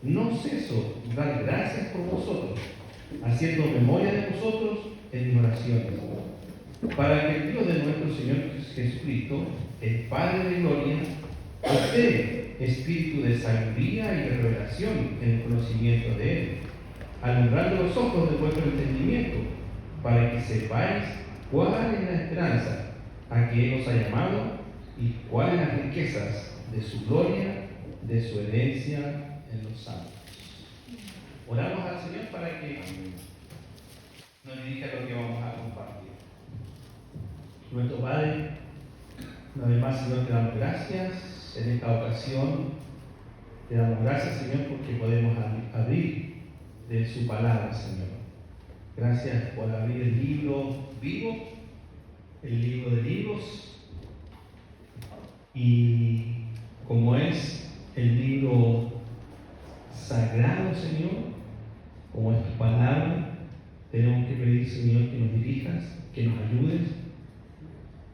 no ceso de dar gracias por vosotros, haciendo memoria de vosotros en mis oraciones, para que el Dios de nuestro Señor Jesucristo, el Padre de gloria, os dé espíritu de sabiduría y de revelación en el conocimiento de Él, alumbrando los ojos de vuestro entendimiento, para que sepáis cuál es la esperanza a que Él os ha llamado y cuáles las riquezas de su gloria, de su herencia en los santos. Oramos al Señor para que nos dirija lo que vamos a compartir. Nuestro Padre, una vez más, Señor, te damos gracias en esta ocasión. Te damos gracias, Señor, porque podemos abrir de su palabra, Señor. Gracias por abrir el libro vivo, el libro de libros, y como es el libro sagrado, Señor, como es tu palabra, tenemos que pedir, Señor, que nos dirijas, que nos ayudes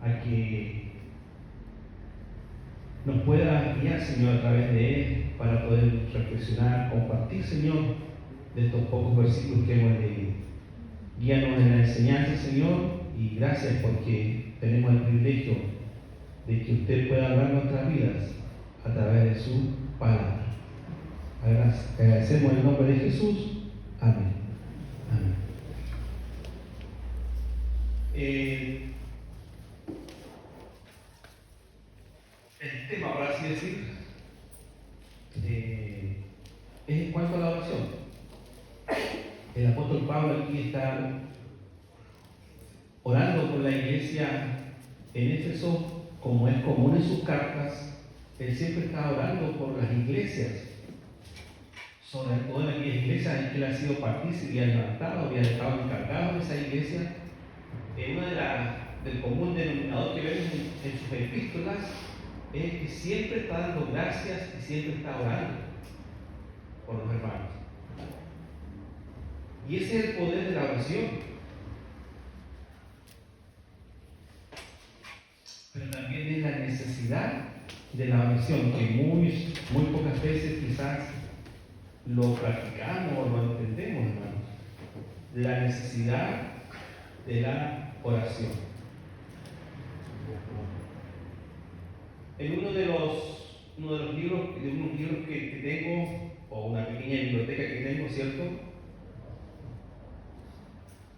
a que nos pueda guiar, Señor, a través de él para poder reflexionar, compartir, Señor, de estos pocos versículos que hemos leído. Guíanos en la enseñanza, Señor, y gracias porque tenemos el privilegio de que usted pueda hablar nuestras vidas a través de su palabra. Agradecemos en el nombre de Jesús. Amén. Amén. El tema, por así decir, es en cuanto a la oración. El apóstol Pablo aquí está orando por la iglesia en Éfeso, como es común en sus cartas. Él siempre está orando por las iglesias, sobre todas aquellas iglesias en que él ha sido partícipe y ha levantado, había estado encargado de esa iglesia. Una del común denominador que vemos en sus epístolas es que siempre está dando gracias y siempre está orando por los hermanos. Y ese es el poder de la oración. Pero también es la necesidad de la oración, que muy pocas veces quizás lo practicamos o lo entendemos, hermanos. La necesidad de la oración. En uno de los libros que tengo, o una pequeña biblioteca que tengo, ¿cierto?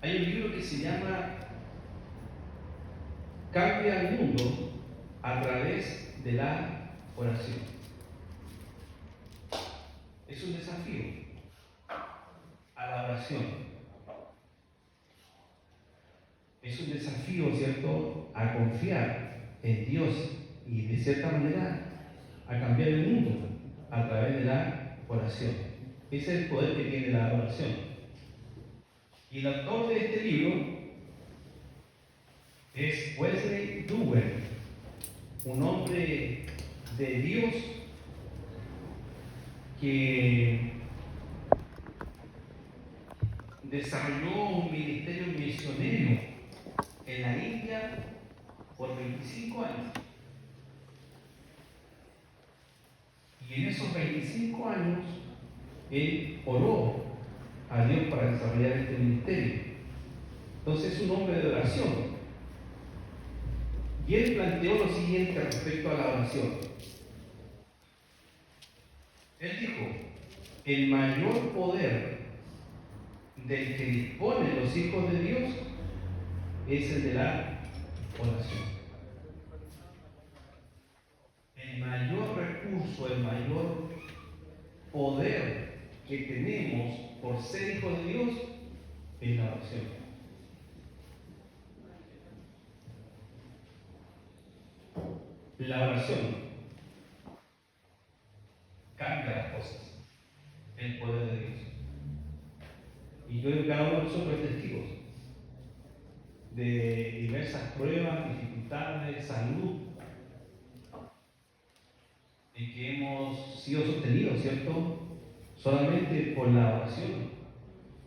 Hay un libro que se llama Cambia el mundo a través de la oración. Es un desafío a la oración. Es un desafío, ¿cierto?, a confiar en Dios y de cierta manera a cambiar el mundo a través de la oración. Ese es el poder que tiene la oración. Y el autor de este libro es Wesley Duewel, un hombre de Dios que desarrolló un ministerio misionero en la India por 25 años. Y en esos 25 años él oró a Dios para desarrollar este ministerio. Entonces es un hombre de oración. Y él planteó lo siguiente respecto a la oración. Él dijo: el mayor poder del que disponen los hijos de Dios es el de la oración. El mayor recurso, el mayor poder que tenemos por ser hijos de Dios es la oración. La oración cambia las cosas, el poder de Dios. Y yo creo que cada uno de nosotros es testigos de diversas pruebas, dificultades, salud, en que hemos sido sostenidos, ¿cierto?, solamente por la oración.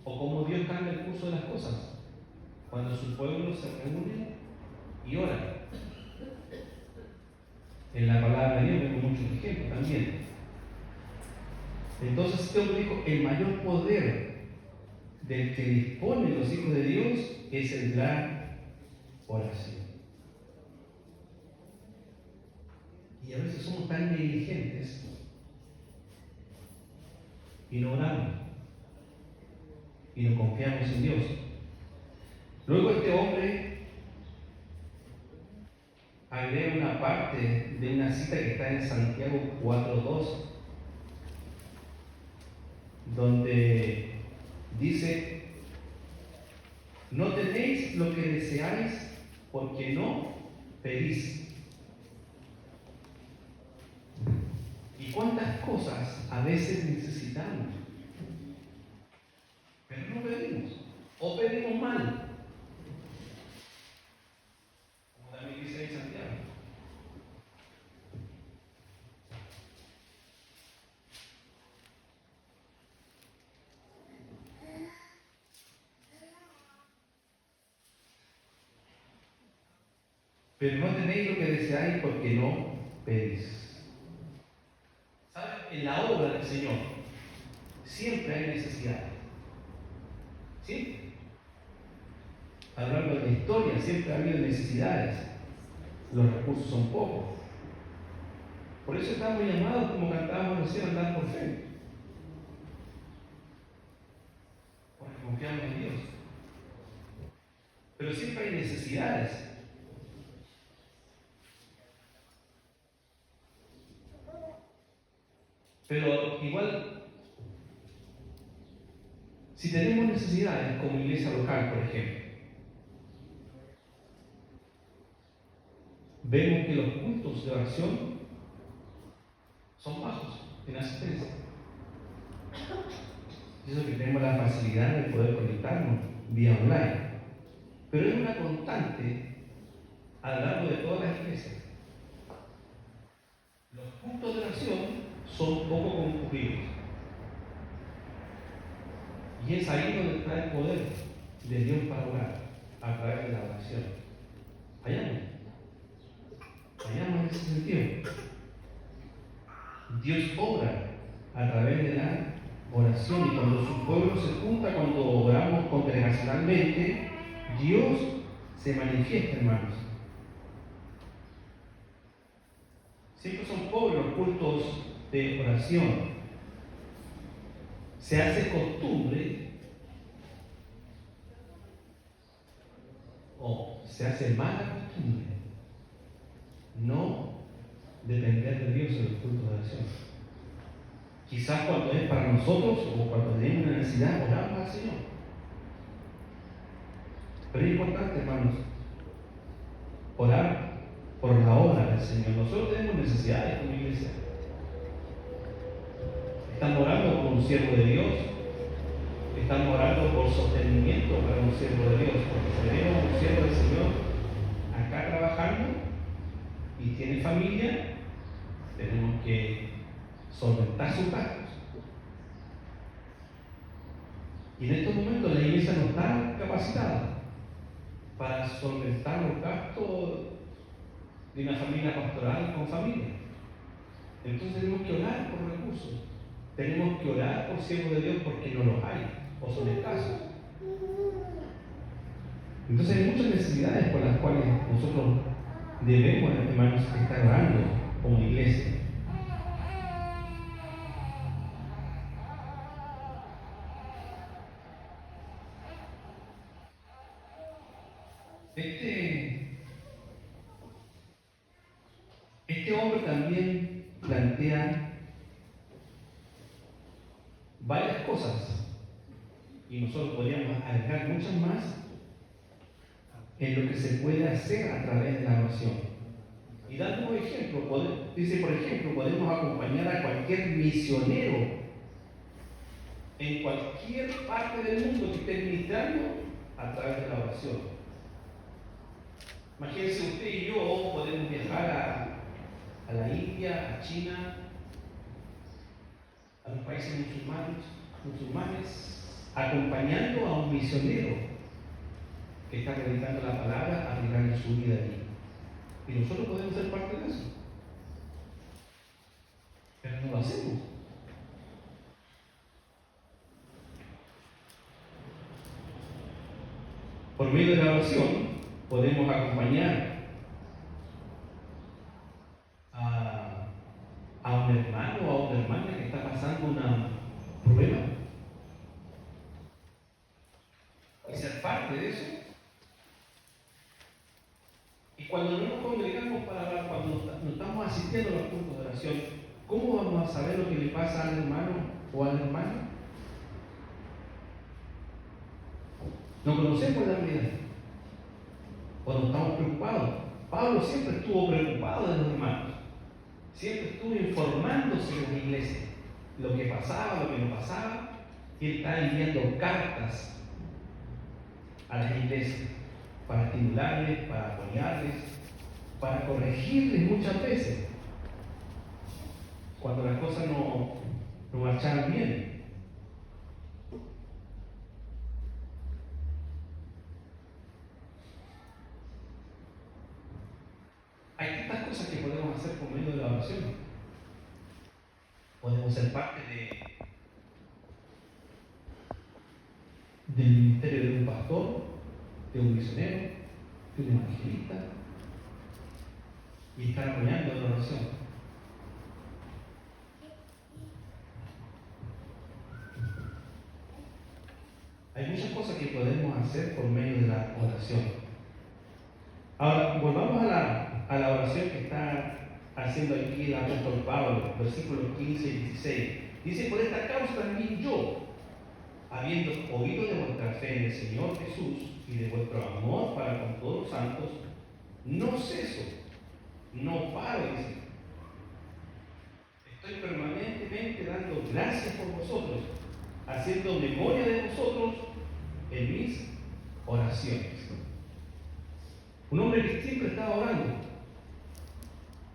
O cómo Dios cambia el curso de las cosas cuando su pueblo se reúne y ora. En la palabra de Dios vemos muchos ejemplos también. Entonces este hombre dijo, el mayor poder del que disponen los hijos de Dios es el la oración. Y a veces somos tan negligentes y no oramos y no confiamos en Dios. Luego este hombre agrega una parte de una cita que está en Santiago 4:2, donde dice, no tenéis lo que deseáis porque no pedís. ¿Y cuántas cosas a veces necesitamos? Pero no pedimos, o pedimos mal, como también dice en Santiago. Pero no tenéis lo que deseáis porque no pedís. ¿Saben? En la obra del Señor siempre hay necesidades. ¿Sí? A lo largo de la historia siempre ha habido necesidades. Los recursos son pocos. Por eso estamos llamados, como cantábamos recién, a andar por fe. Porque confiamos en Dios. Pero siempre hay necesidades. Pero igual, si tenemos necesidades como iglesia local, por ejemplo, vemos que los cultos de oración son bajos en asistencia. Y eso que tenemos la facilidad de poder conectarnos vía online. Pero es una constante a lo largo de todas las iglesias. Los cultos de oración son poco concurridos. Y es ahí donde está el poder de Dios para orar, a través de la oración. Vayamos en ese sentido. Dios obra a través de la oración, y cuando su pueblo se junta, cuando oramos congregacionalmente, Dios se manifiesta, hermanos. Siempre son pobres los cultos de oración. Se hace costumbre o se hace mala costumbre no depender de Dios en los cultos de oración. Quizás cuando es para nosotros o cuando tenemos una necesidad, oramos al Señor. Pero es importante, hermanos, orar por la obra del Señor. Nosotros tenemos necesidades como iglesia. Estamos orando por un siervo de Dios. Estamos orando por sostenimiento para un siervo de Dios. Porque si tenemos un siervo del Señor acá trabajando y tiene familia, tenemos que solventar sus gastos. Y en estos momentos la iglesia no está capacitada para solventar los gastos de una familia pastoral con familia. Entonces tenemos que orar por recursos. Tenemos que orar por siervos de Dios porque no los hay o son escasos. Entonces hay muchas necesidades por las cuales nosotros debemos, hermanos, estar orando como iglesia. Este hombre también plantea varias cosas y nosotros podríamos agregar muchas más en lo que se puede hacer a través de la oración. Y dando un ejemplo, dice, por ejemplo, podemos acompañar a cualquier misionero en cualquier parte del mundo que esté ministrando a través de la oración. Imagínense, usted y yo podemos viajar a la India, a China, a los países musulmanes, acompañando a un misionero que está predicando la palabra, aplicando su vida allí. Y nosotros podemos ser parte de eso. Pero no lo hacemos. Por medio de la oración podemos acompañar a un hermano o a una hermana que está pasando una prueba y ser parte de eso. Y cuando no nos congregamos para orar, cuando no estamos asistiendo a los cultos de oración, ¿cómo vamos a saber lo que le pasa al hermano o a la hermana? No conocemos la realidad. Cuando estamos preocupados. Pablo siempre estuvo preocupado de los hermanos. Siempre estuvo informándose de la iglesia. Lo que pasaba, lo que no pasaba. Y él está enviando cartas a las iglesias para estimularles, para apoyarles, para corregirles muchas veces cuando las cosas no marchaban bien. Hay tantas cosas que podemos hacer por medio de la oración. Podemos ser parte del ministerio de un pastor, de un misionero, de un evangelista, y estar apoyando en la oración. Hay muchas cosas que podemos hacer por medio de la oración. Ahora, volvamos a la oración que está haciendo aquí el apóstol Pablo, versículos 15 y 16. Dice: por esta causa también yo, habiendo oído de vuestra fe en el Señor Jesús y de vuestro amor para con todos los santos, no ceso, no paro, dice. Estoy permanentemente dando gracias por vosotros, haciendo memoria de vosotros en mis oraciones. Un hombre que siempre estaba orando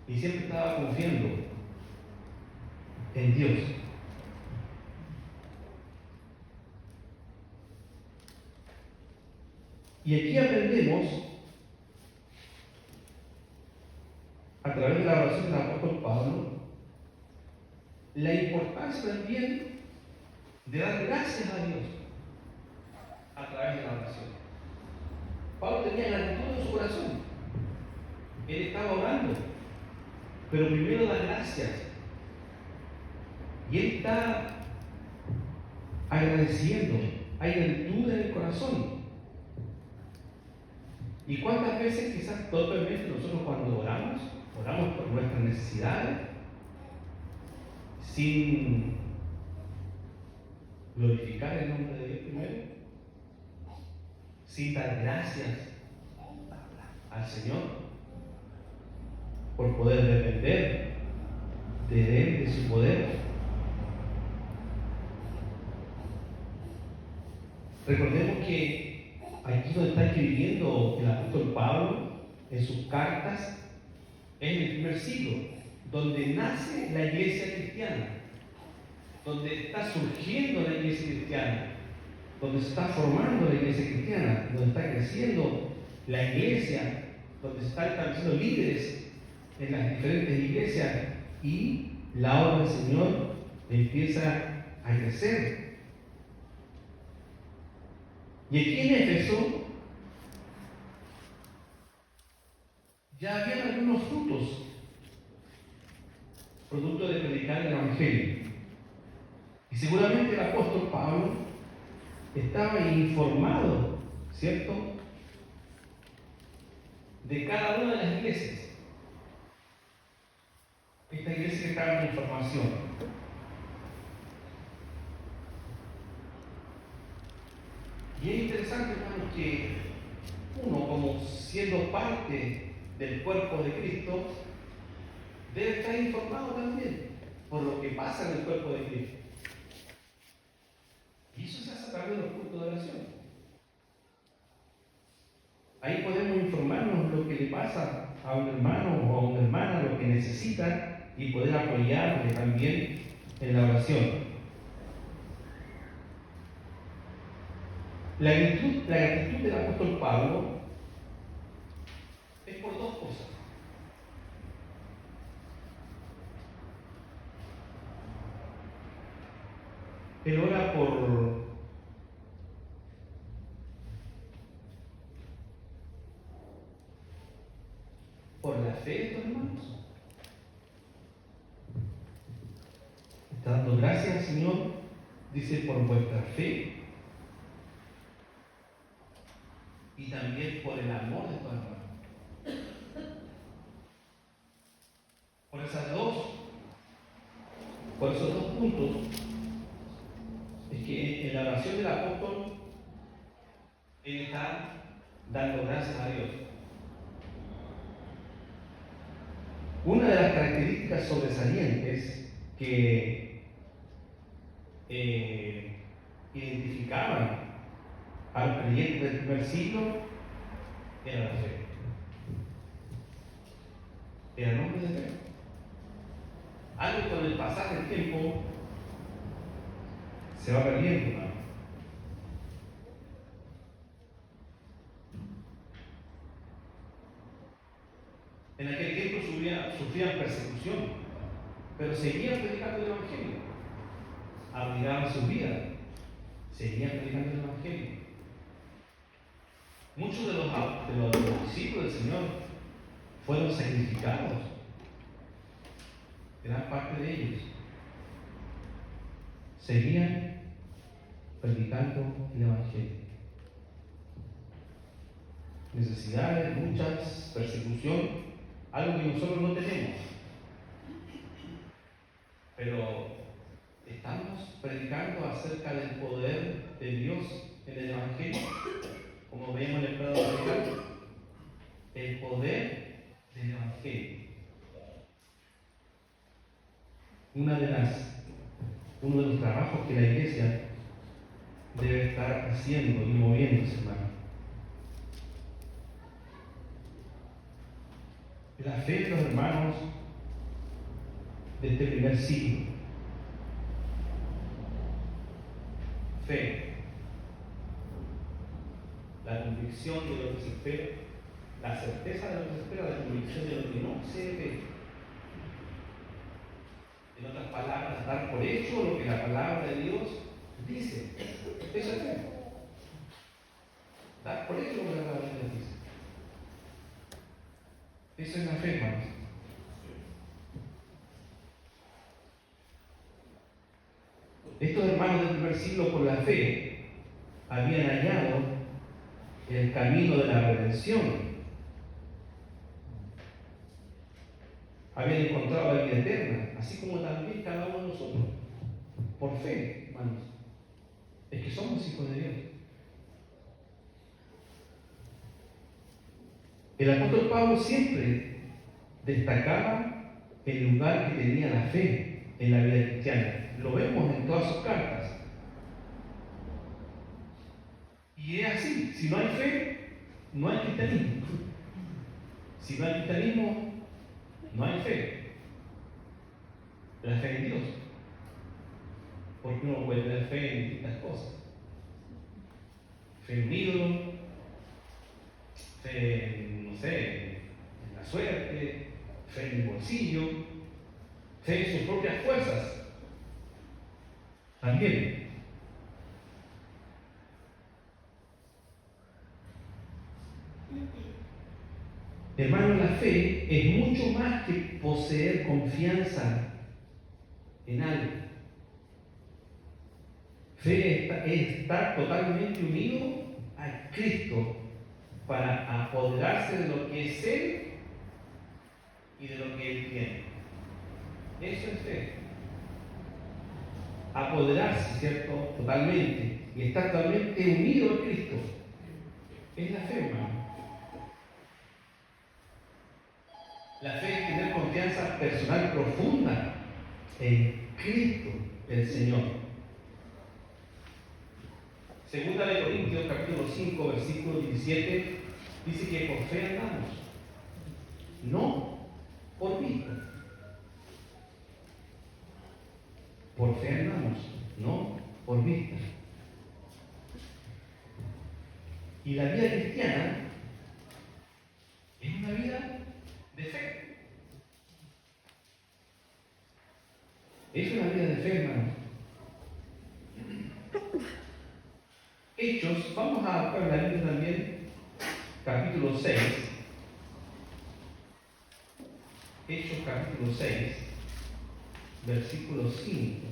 y siempre estaba confiando en Dios. Y aquí aprendemos, a través de la oración del apóstol Pablo, la importancia también de dar gracias a Dios a través de la oración. Pablo tenía gratitud en su corazón. Él estaba orando, pero primero da gracias. Y él está agradeciendo. Hay gratitud en el corazón. ¿Y cuántas veces quizás torpemente nosotros cuando oramos por nuestras necesidades, sin glorificar el nombre de Dios primero, sin dar gracias al Señor por poder depender de Él, de su poder? Recordemos que aquí donde está escribiendo el apóstol Pablo en sus cartas, es el primer siglo, donde nace la iglesia cristiana, donde está surgiendo la iglesia cristiana, donde se está formando la iglesia cristiana, donde está creciendo la iglesia, donde se están estableciendo líderes en las diferentes iglesias y la obra del Señor empieza a crecer. Y aquí en Éfeso ya habían algunos frutos, producto de predicar el Evangelio. Y seguramente el apóstol Pablo estaba informado, ¿cierto?, de cada una de las iglesias. Esta iglesia estaba en información. Y es interesante, hermanos, que uno, como siendo parte del cuerpo de Cristo, debe estar informado también por lo que pasa en el cuerpo de Cristo. Y eso se hace a través de los cultos de oración. Ahí podemos informarnos lo que le pasa a un hermano o a una hermana, lo que necesita, y poder apoyarle también en la oración. La gratitud del apóstol Pablo es por dos cosas. Él ora gracias, Señor, dice, por vuestra fe y también por el amor de tu hermano. Por esos dos puntos, es que en la oración del apóstol, él está dando gracias a Dios. Una de las características sobresalientes que identificaban al creyente del primer siglo era la fe. Era el hombre de fe. Algo con el pasar del tiempo se va perdiendo, hermano. En aquel tiempo sufrían persecución, pero seguían predicando el Evangelio. Arriesgaban su vida, seguían predicando el Evangelio. Muchos de los discípulos del Señor fueron sacrificados. Gran parte de ellos seguían predicando el Evangelio. Necesidades, luchas, persecución, algo que nosotros no tenemos. Pero estamos predicando acerca del poder de Dios en el Evangelio, como vemos en el plano de el poder del Evangelio. Uno de los trabajos que la Iglesia debe estar haciendo y moviéndose, hermano. La fe de los hermanos de este primer siglo. Fe. La convicción de lo que se espera, la certeza de lo que se espera, la convicción de lo que no se ve. En otras palabras, dar por hecho lo que la palabra de Dios dice. Eso es fe. Dar por hecho lo que la palabra de Dios dice. Eso es la fe, hermanos. Estos hermanos del primer siglo, por la fe, habían hallado el camino de la redención. Habían encontrado la vida eterna, así como también cada uno de nosotros. Por fe, hermanos. Es que somos hijos de Dios. El apóstol Pablo siempre destacaba el lugar que tenía la fe en la vida cristiana. Lo vemos en todas sus cartas. Y es así, si no hay fe, no hay cristianismo. Si no hay cristianismo, no hay fe. La fe en Dios. Porque uno puede tener fe en distintas cosas. Fe en un ídolo, fe en, no sé, en la suerte, fe en el bolsillo, fe en sus propias fuerzas. También. Hermano, la fe es mucho más que poseer confianza en algo. Fe es estar totalmente unido a Cristo para apoderarse de lo que es Él y de lo que Él tiene. Eso es fe. Apoderarse, ¿cierto? Totalmente. Y estar totalmente unido a Cristo. Es la fe, hermano. La fe es tener confianza personal profunda en Cristo, el Señor. Segunda de Corintios, capítulo 5, versículo 17, dice que por fe andamos, no por vista. Por fe andamos, no por vista. Y la vida cristiana es una vida de fe. Es una vida de fe, hermano. Hechos, vamos a buscar la Biblia también, capítulo 6. Hechos, capítulo 6, versículo 5.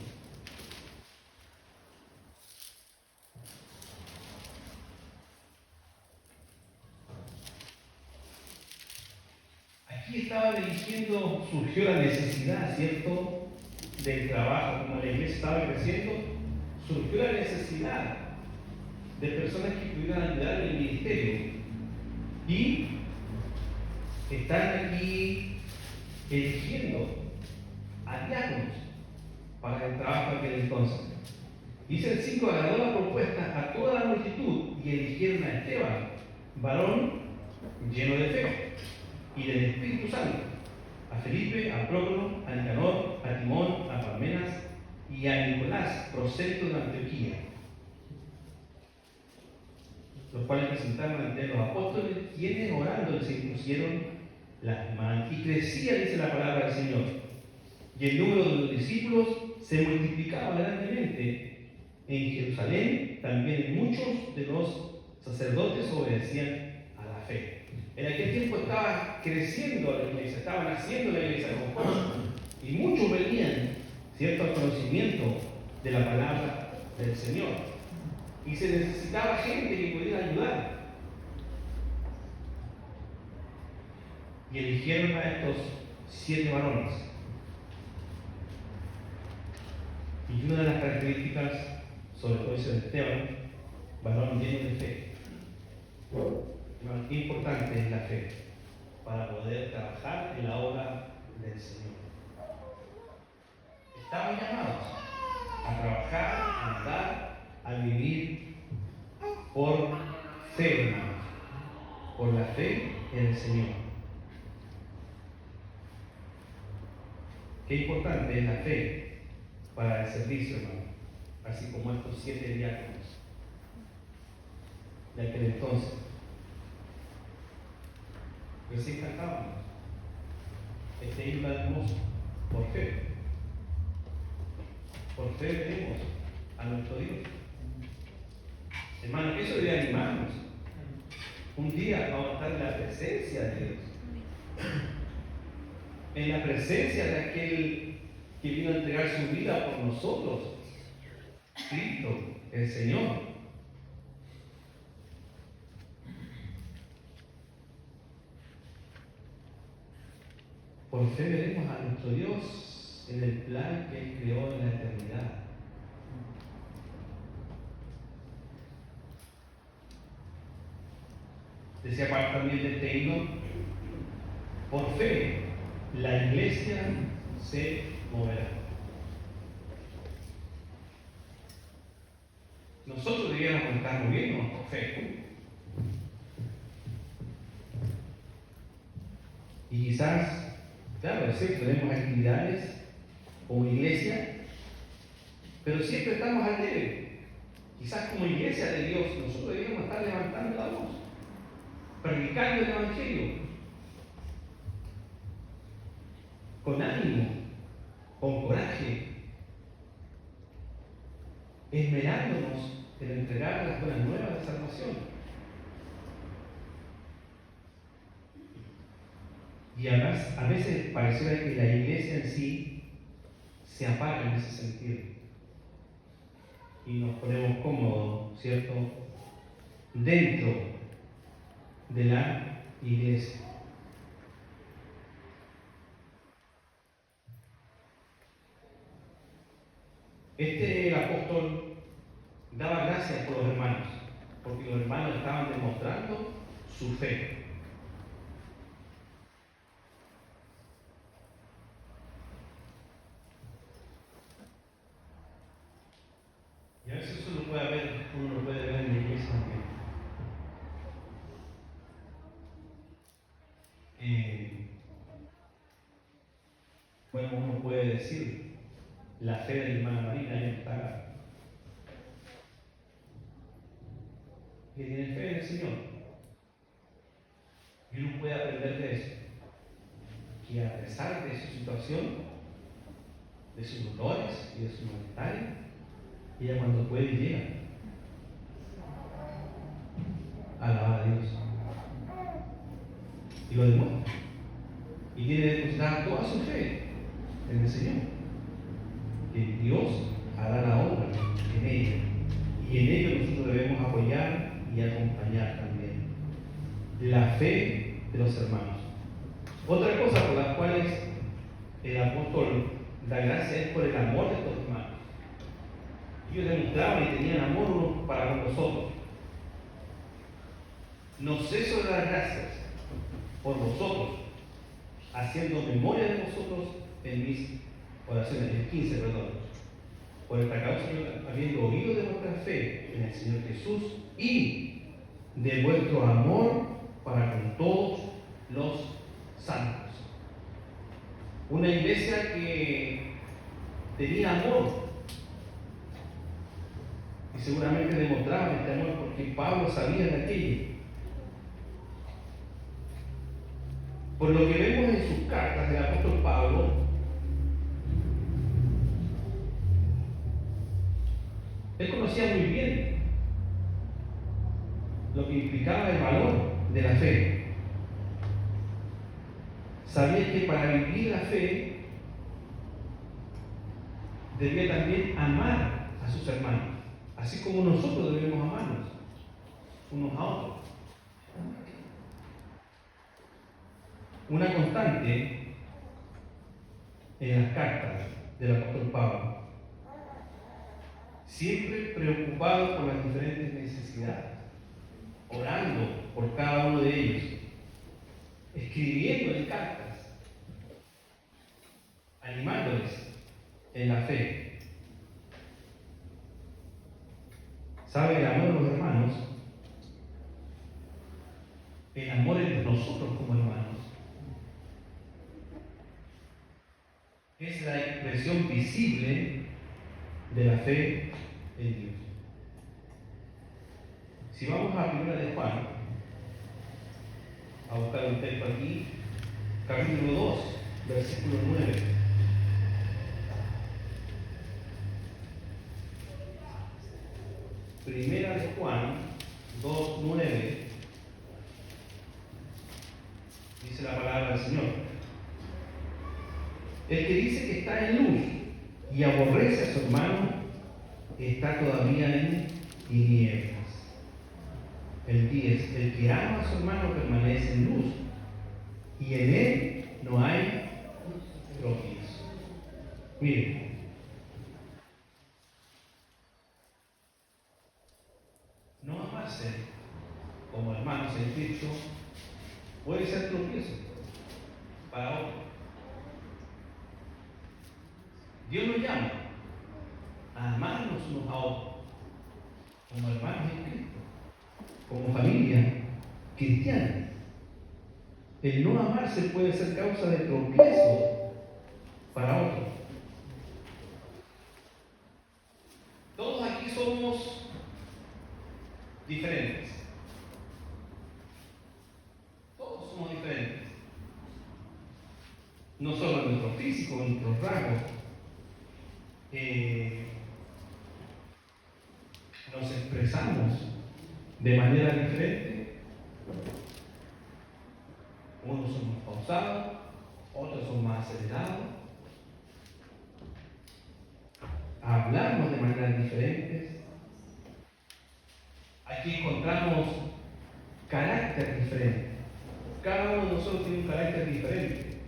creciendo, surgió la necesidad, ¿cierto?, del trabajo. Como la iglesia estaba creciendo, surgió la necesidad de personas que pudieran ayudar en el ministerio. Y están aquí eligiendo a diáconos para el trabajo de aquel entonces. Dice el 5: agradó la propuesta a toda la multitud y eligieron a Esteban, varón lleno de fe y del Espíritu Santo, a Felipe, a Prócoro, a Nicanor, a Timón, a Parmenas y a Nicolás, prosélito de Antioquía, los cuales presentaron ante los apóstoles, quienes orando se impusieron las manos. Y crecía, dice la palabra del Señor, y el número de los discípulos se multiplicaba grandemente en Jerusalén. También muchos de los sacerdotes obedecían a la fe. En aquel tiempo estaba creciendo la iglesia, estaba naciendo la iglesia con fuerza, y muchos venían, ¿cierto?, al conocimiento de la palabra del Señor. Y se necesitaba gente que pudiera ayudar. Y eligieron a estos 7 varones. Y una de las características, sobre todo ese de Esteban, varón lleno de fe. Qué importante es la fe para poder trabajar en la obra del Señor. Estamos llamados a trabajar, a andar, a vivir por fe, hermanos, por la fe en el Señor. Qué importante es la fe para el servicio, hermano, así como estos 7 diáconos de aquel entonces. Recién cantábamos este himno hermoso, por fe. Por fe venimos a nuestro Dios. Hermano, eso debe animarnos. Un día vamos a estar en la presencia de Dios, en la presencia de aquel que vino a entregar su vida por nosotros, Cristo, el Señor. Por fe veremos a nuestro Dios en el plan que Él creó en la eternidad. Decía parte también de este himno: por fe la iglesia se moverá. Nosotros deberíamos estar moviéndonos por fe. Y quizás, claro, es cierto, tenemos actividades como iglesia, pero siempre estamos al debe. Quizás como iglesia de Dios, nosotros deberíamos estar levantando la voz, predicando el Evangelio, con ánimo, con coraje, esmerándonos en entregar las buenas nuevas de salvación. Y además, a veces pareciera que la iglesia en sí se apaga en ese sentido. Y nos ponemos cómodos, ¿cierto?, dentro de la iglesia. El apóstol daba gracias por los hermanos, porque los hermanos estaban demostrando su fe. Y a veces uno lo puede ver en la iglesia también. Bueno, uno puede decir, la fe de la hermana Marina ya está. Que tiene fe en el Señor. Y uno puede aprender de eso. Que a pesar de su situación, de sus dolores y de su malestar, ella cuando puede llega a alabar a Dios. Y lo demuestra. Y tiene depositada toda su fe en el Señor. Que Dios hará la obra en ella. Y en ello nosotros debemos apoyar y acompañar también la fe de los hermanos. Otra cosa por las cuales el apóstol da gracia es por el amor de estos hermanos. Ellos demostraban y tenían amor unos para con los otros. No ceso de dar gracias por vosotros, haciendo memoria de vosotros en mis oraciones, el 15, perdón. Por esta causa, habiendo oído de vuestra fe en el Señor Jesús y de vuestro amor para con todos los santos. Una iglesia que tenía amor y seguramente demostraba este amor porque Pablo sabía de aquello. Por lo que vemos en sus cartas del apóstol Pablo, él conocía muy bien lo que implicaba el valor de la fe. Sabía que para vivir la fe debía también amar a sus hermanos, así como nosotros debemos amarnos unos a otros. Una constante en las cartas del apóstol Pablo, siempre preocupado por las diferentes necesidades, orando por cada uno de ellos, escribiendo en cartas, animándoles en la fe. ¿Sabe el amor de los hermanos? El amor entre nosotros como hermanos es la expresión visible de la fe en Dios. Si vamos a 1 de Juan, a buscar un texto aquí, capítulo 2, versículo 9. Primera de Juan 2:9 dice la palabra del Señor: el que dice que está en luz y aborrece a su hermano está todavía en tinieblas. El 10: el que ama a su hermano permanece en luz y en él no hay tropiezo. Miren, no amarse como hermanos en Cristo puede ser tropiezo para otros. Dios nos llama a amarnos unos a otros como hermanos en Cristo, como familia cristiana. El no amarse puede ser causa de tropiezo para otros. Todos aquí somos diferentes. Todos somos diferentes. No solo en nuestro físico, en nuestros rasgos. Nos expresamos de manera diferente. Unos son más pausados, otros son más acelerados. Hablamos de maneras diferentes. Aquí encontramos carácter diferente. Cada uno de nosotros tiene un carácter diferente.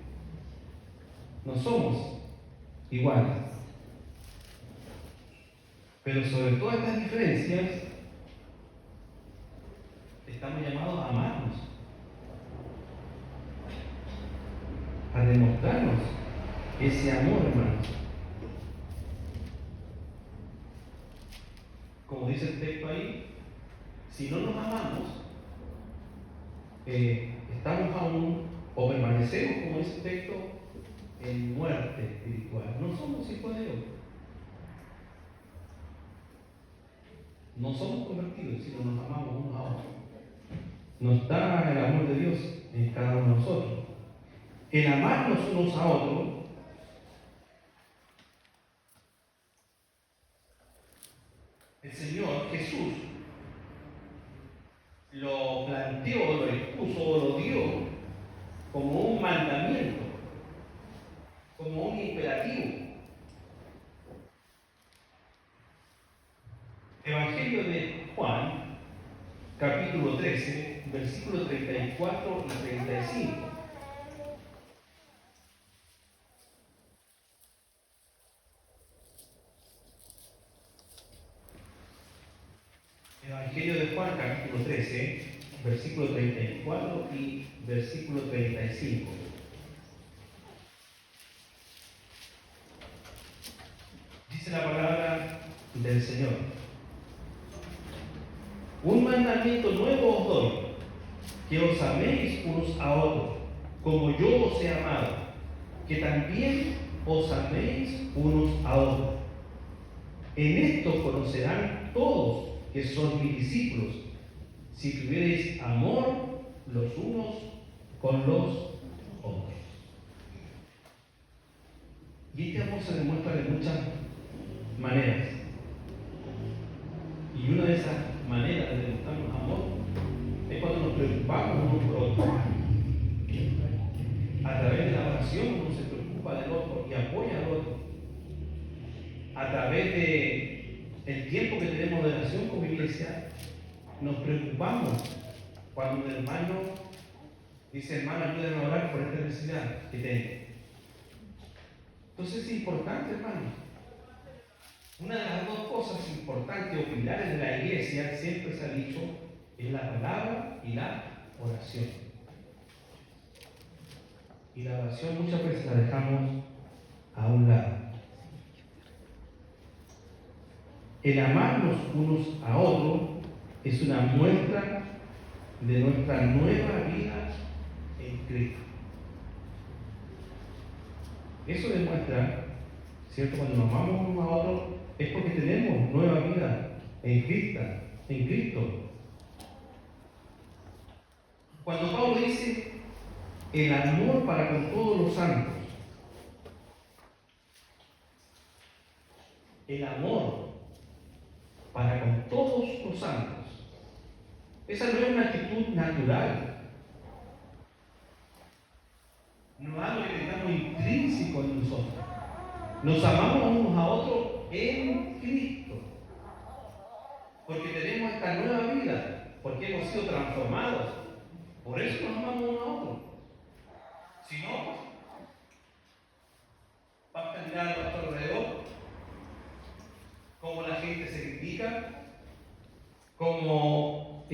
No somos iguales. Pero sobre todas estas diferencias, estamos llamados a amarnos, a demostrarnos ese amor, hermanos. Como dice el texto ahí, si no nos amamos, estamos aún, o permanecemos, como dice el texto, en muerte espiritual. No somos hijos de Dios. No somos convertidos, sino nos amamos unos a otros. No está el amor de Dios en cada uno de nosotros. El amarnos unos a otros el Señor Jesús lo planteó, lo expuso, lo dio como un mandamiento, como un imperativo. Evangelio de Juan, capítulo 13, versículos 34 y 35. Evangelio de Juan, capítulo 13, versículo 34 y versículo 35. Dice la palabra del Señor: un mandamiento nuevo os doy, que os améis unos a otros, como yo os he amado, que también os améis unos a otros. En esto conocerán todos que sois mis discípulos, si tuviereis amor los unos con los otros. Y este amor se demuestra de muchas maneras. Y una de esas maneras de demostrarnos amor es cuando nos preocupamos unos por otros. A través de la oración uno se preocupa del otro y apoya al otro. A través de el tiempo que tenemos de oración como iglesia, nos preocupamos cuando un hermano dice: hermano, ayúdame a orar por esta necesidad que tengo. Entonces es importante, hermano. Una de las dos cosas importantes o pilares de la iglesia, siempre se ha dicho, es la palabra y la oración. Y la oración muchas veces la dejamos a un lado. El amarnos unos a otros es una muestra de nuestra nueva vida en Cristo. Eso demuestra, ¿cierto? Cuando nos amamos unos a otros, es porque tenemos nueva vida en Cristo. Cuando Pablo dice el amor para con todos los santos, el amor para con todos los santos, esa no es una actitud natural, no es algo que tengamos intrínseco en nosotros. Nos amamos unos a otros en Cristo, porque tenemos esta nueva vida, porque hemos sido transformados. Por eso nos amamos unos a otros. Si no, basta mirar a nuestro alrededor, cómo la gente se critica, cómo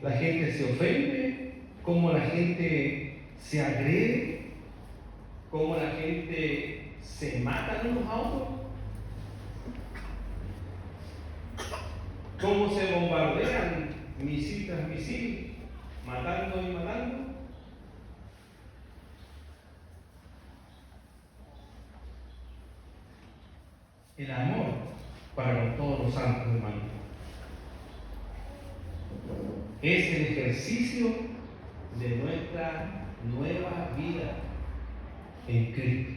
la gente se ofende, cómo la gente se agrede, cómo la gente se mata unos a otros, cómo se bombardean misil tras misil, matando y matando. El amor para con todos los santos, hermanos, es el ejercicio de nuestra nueva vida en Cristo.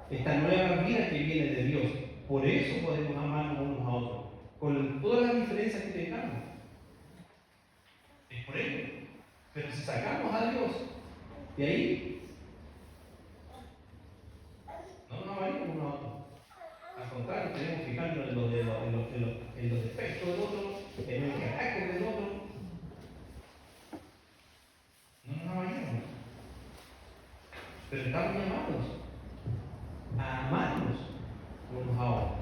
Esta nueva vida que viene de Dios. Por eso podemos amarnos unos a otros, con todas las diferencias que tengamos. Es por ello. Pero si sacamos a Dios de ahí, no nos amaríamos unos a otros. Al contrario, tenemos que fijarnos en los defectos del otro, en el carácter del otro. No nos amaríamos. Pero estamos llamados a amarnos unos a otros.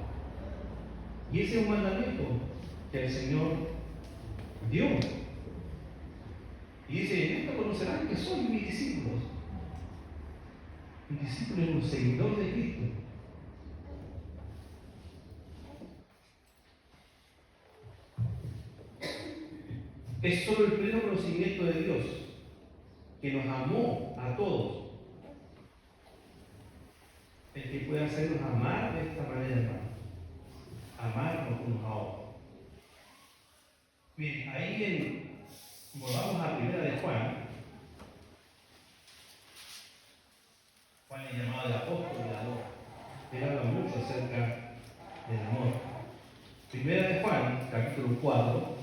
Y ese es un mandamiento que el Señor dio. Y dice: en esto conocerán que soy mis discípulos. Un discípulo es un seguidor de Cristo. Es solo el pleno conocimiento de Dios, que nos amó a todos, el que puede hacernos amar de esta manera, hermano. Amarnos unos a otros. Bien, ahí volvamos a primera de Juan. Juan es llamado el apóstol del amor. Él habla mucho acerca del amor. Primera de Juan, capítulo 4,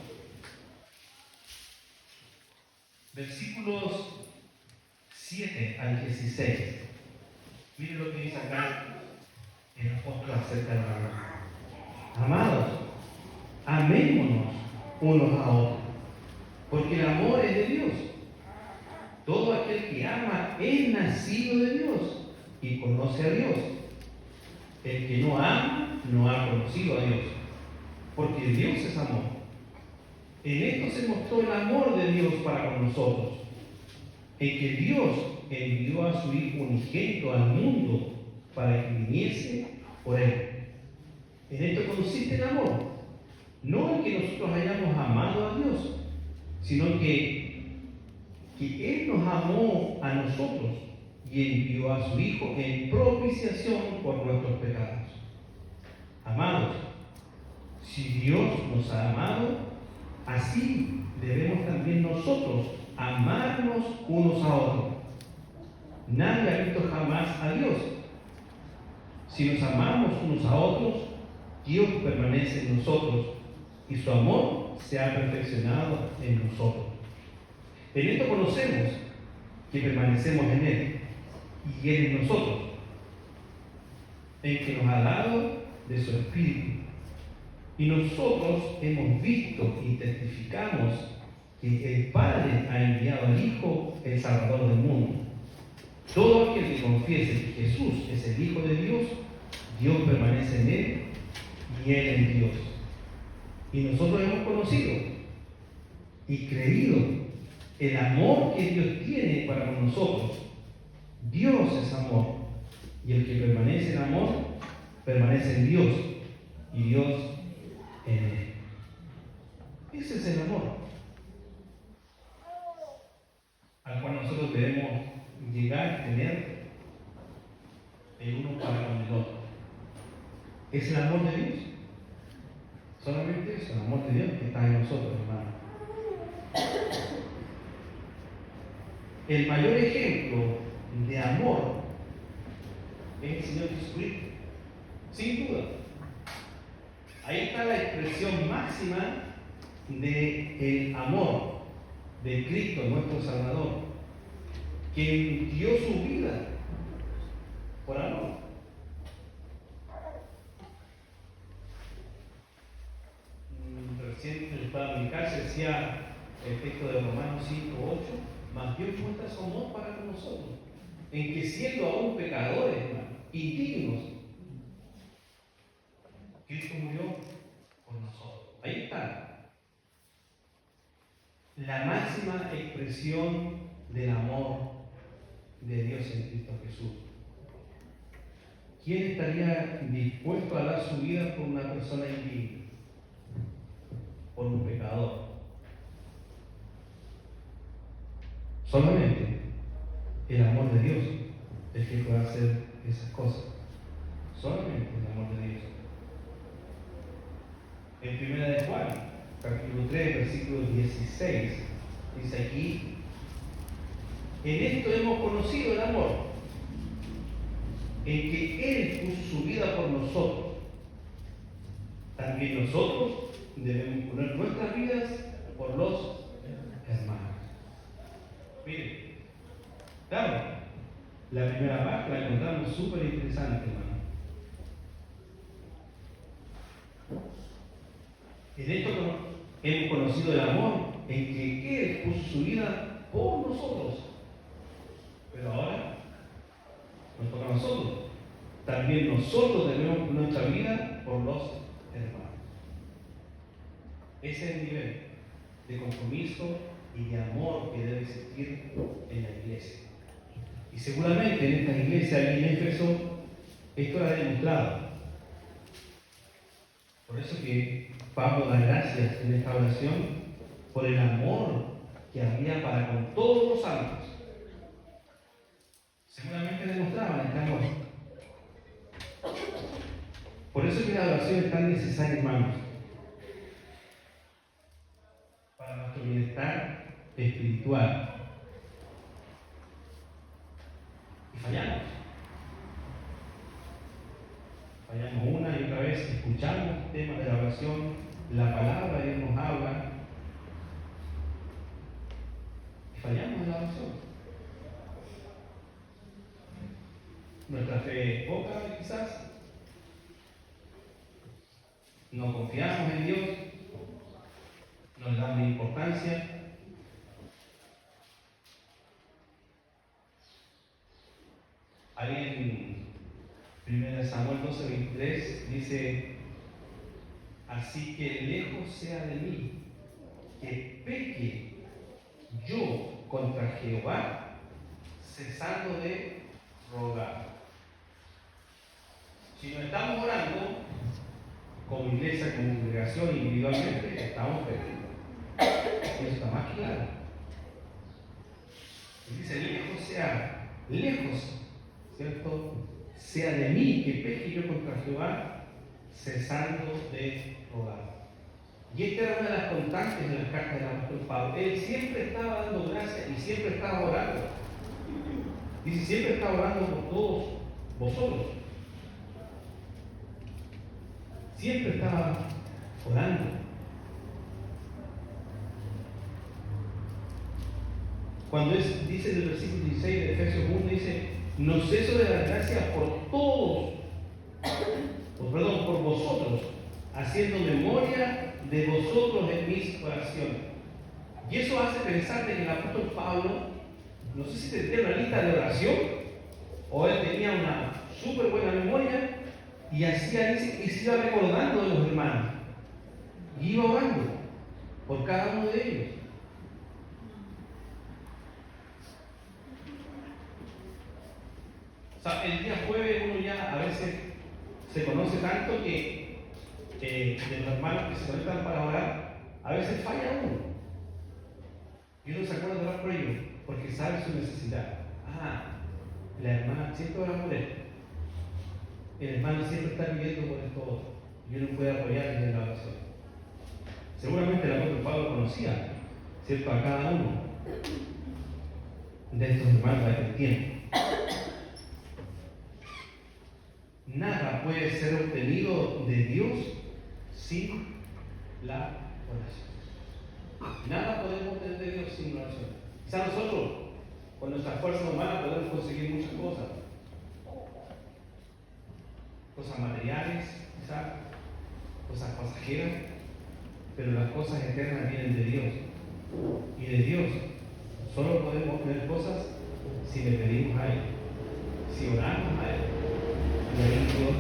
versículos 7 al 16. Miren lo que dice acá el apóstol acerca del amor. Amados, amémonos unos a otros, porque el amor es de Dios. Todo aquel que ama es nacido de Dios y conoce a Dios. El que no ama no ha conocido a Dios, porque Dios es amor. En esto se mostró el amor de Dios para con nosotros, en que Dios envió a su Hijo unigénito al mundo para que viniese por él. En esto consiste el amor, no en que nosotros hayamos amado a Dios, sino que Él nos amó a nosotros y envió a su Hijo en propiciación por nuestros pecados. Amados, si Dios nos ha amado, así debemos también nosotros amarnos unos a otros. Nadie ha visto jamás a Dios. Si nos amamos unos a otros, Dios permanece en nosotros y su amor se ha perfeccionado en nosotros. En esto conocemos que permanecemos en Él y Él en nosotros, en que nos ha dado de su Espíritu. Y nosotros hemos visto y testificamos que el Padre ha enviado al Hijo, el Salvador del mundo. Todo aquel que confiese que Jesús es el Hijo de Dios, Dios permanece en Él y Él en Dios. Y nosotros hemos conocido y creído el amor que Dios tiene para con nosotros. Dios es amor, y el que permanece en amor, permanece en Dios, y Dios en Él. Ese es el amor al cual nosotros debemos llegar a tener el uno para con el otro. Es el amor de Dios. Solamente eso, el amor de Dios que está en nosotros, hermano. El mayor ejemplo de amor es el Señor Jesucristo, sin duda. Ahí está la expresión máxima del amor de Cristo, nuestro Salvador, quien dio su vida por amor. Recién para mi casa decía el texto de Romanos 5:8, mas Dios muestra su amor para con nosotros, en que siendo aún pecadores, indignos, Cristo murió por nosotros. Ahí está la máxima expresión del amor de Dios en Cristo Jesús. ¿Quién estaría dispuesto a dar su vida por una persona indigna? Por un pecador. Solamente el amor de Dios es que puede hacer esas cosas. Solamente el amor de Dios. En 1 de Juan, capítulo 3, versículo 16, dice aquí: en esto hemos conocido el amor, en que Él puso su vida por nosotros. También nosotros debemos poner nuestras vidas por los hermanos. Miren, claro, la primera parte la encontramos súper interesante, hermano. En esto hemos conocido el amor, en que Él puso su vida por nosotros. Pero ahora nos toca a nosotros. También nosotros debemos poner nuestra vida por los hermanos. Ese es el nivel de compromiso y de amor que debe existir en la iglesia. Y seguramente en esta iglesia y en Éfeso esto era demostrado. Por eso que Pablo da gracias en esta oración por el amor que había para con todos los santos. Seguramente demostraban este amor. Por eso que la oración es tan necesaria, hermanos, para nuestro bienestar espiritual. Y fallamos. Fallamos una y otra vez, escuchamos el tema de la oración, la palabra de Dios nos habla, y fallamos en la oración. Nuestra fe es poca, quizás. No confiamos en Dios, no le damos importancia. Ahí en 1 Samuel 12:23 dice: así que lejos sea de mí que peque yo contra Jehová, cesando de rogar. Si nos estamos orando, como iglesia, como congregación, individualmente, estamos perdidos. Eso está más claro. Y dice, lejos, ¿cierto? Sea de mí que peque yo contra Jehová, cesando de rogar. Y esta era una de las constantes de las cartas del apóstol Pablo. Él siempre estaba dando gracias y siempre estaba orando. Dice, siempre estaba orando por todos vosotros. Siempre estaba orando. Cuando dice en el versículo 16 de Efesios 1, dice, no ceso de dar gracias por todos, por vosotros, haciendo memoria de vosotros en mis oraciones. Y eso hace pensar de que el apóstol Pablo, no sé si tenía una lista de oración, o él tenía una súper buena memoria, y hacía dice, y se iba recordando de los hermanos, y iba orando por cada uno de ellos. O sea, el día jueves uno ya a veces se conoce tanto que de los hermanos que se conectan para orar, a veces falla uno. Y uno se acuerda de orar por ellos, porque sabe su necesidad. La hermana siempre ora por él. El hermano siempre está pidiendo por esto otro. Y uno puede apoyar en la oración. Seguramente el apóstol Pablo conocía, ¿cierto?, a cada uno de estos hermanos de aquel tiempo. Nada puede ser obtenido de Dios sin la oración. Nada podemos obtener de Dios sin la oración. Quizás nosotros, con nuestra fuerza humana, podemos conseguir muchas cosas. Cosas materiales, quizás, cosas pasajeras, pero las cosas eternas vienen de Dios. Y de Dios solo podemos obtener cosas si le pedimos a Él, si oramos a Él. Y ahí Dios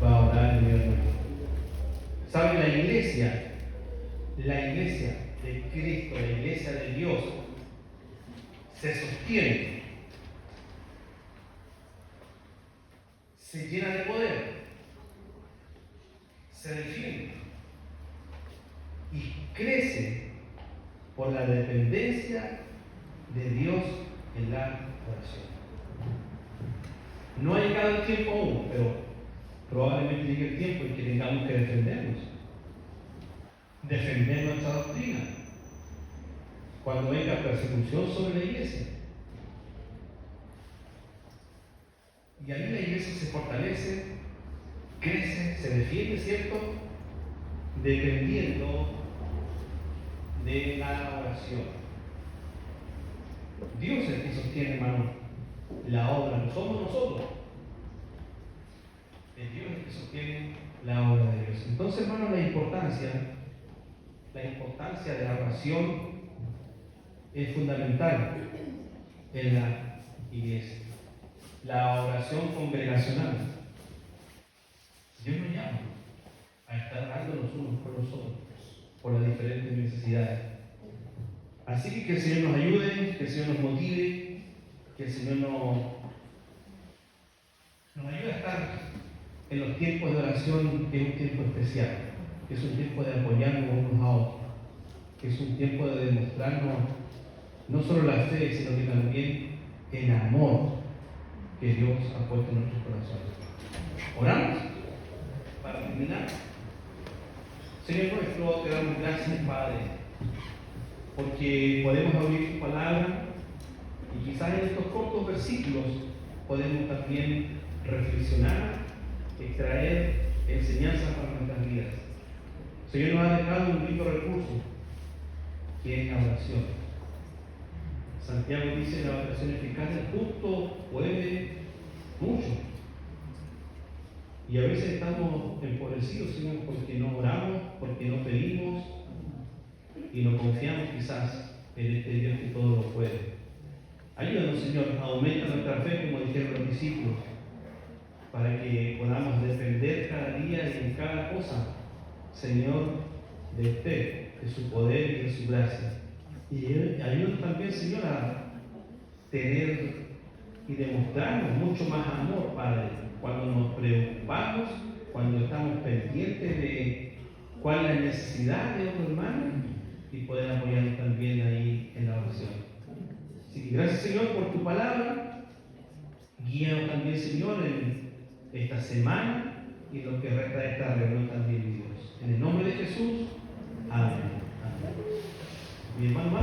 va a orar en medio. ¿Sabe? La iglesia de Cristo, la iglesia de Dios, se sostiene, se llena de poder, se defiende y crece por la dependencia de Dios en la oración. No ha llegado el tiempo aún, pero probablemente llegue el tiempo en que tengamos que defendernos. Defender nuestra doctrina. Cuando venga persecución sobre la iglesia. Y ahí la iglesia se fortalece, crece, se defiende, ¿cierto? Dependiendo de la oración. Dios es el que sostiene, hermano, la obra, no somos nosotros. Es Dios el que sostiene la obra de Dios. Entonces, hermano, la importancia de la oración es fundamental en la iglesia. La oración congregacional. Dios nos llama a estar orando los unos por los otros, por las diferentes necesidades. Así que el Señor nos ayude, que el Señor nos motive, que el Señor nos ayude a estar en los tiempos de oración, que es un tiempo especial, que es un tiempo de apoyarnos unos a otros, que es un tiempo de demostrarnos no solo la fe, sino que también el amor que Dios ha puesto en nuestros corazones. Oramos para terminar. Señor nuestro, te damos gracias, Padre, porque podemos abrir tu palabra y quizás en estos cortos versículos podemos también reflexionar, extraer enseñanzas para nuestras vidas. Señor, nos ha dejado un rico recurso que es la oración. Santiago dice: la oración eficaz del justo puede mucho. Y a veces estamos empobrecidos, Señor, porque no oramos, porque no pedimos y no confiamos quizás en este Dios que todo lo puede. Ayúdanos, Señor, aumenta nuestra fe, como dijeron los discípulos, para que podamos defender cada día y en cada cosa, Señor, de usted, de su poder y de su gracia. Y ayúdanos también, Señor, a tener y demostrarnos mucho más amor, Padre, cuando nos preocupamos, cuando estamos pendientes de cuál es la necesidad de otro hermano y poder apoyarnos también ahí en la oración. Así que gracias, Señor, por tu palabra. Guíanos también, Señor, en esta semana y lo que resta de esta reunión también, Dios. En el nombre de Jesús, amén. Amén. Mi hermano.